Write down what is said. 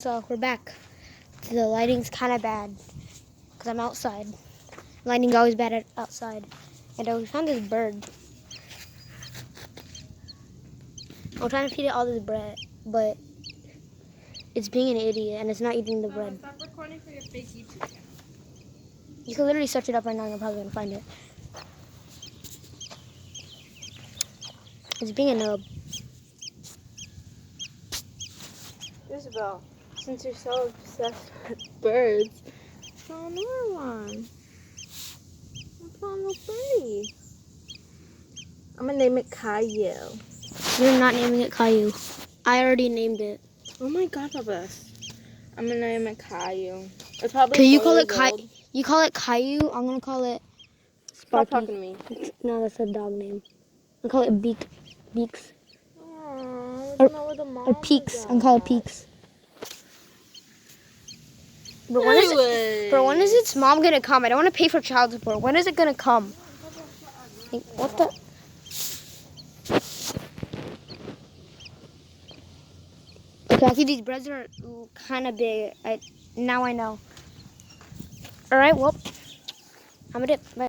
So we're back. The lighting's kind of bad because I'm outside. Lighting's always bad outside. And we found this bird. I'm trying to feed it all this bread, but it's being an idiot and it's not eating the bread. Stop recording for your fake YouTube channel. You can literally search it up right now and you're probably gonna find it. It's being a nub. Isabel, since you're so obsessed with birds, draw another one. Draw a little birdie. I'm gonna name it Caillou. You're not naming it Caillou. I already named it. Oh my god, Papa. I'm gonna name it Caillou. It's probably Can you 4 call years it Caillou? old. You call it Caillou. I'm gonna call it Stop Sparky. talking to me. No, that's a dog name. I call it Beaks. Aww, I don't know where the mom Or Peaks. I'm gonna call it Peaks. But when is its mom gonna come? I don't want to pay for child support. When is it gonna come? Like, what the? Okay, actually these breads are kind of big. Now I know. All right, well, I'm gonna dip. Bye.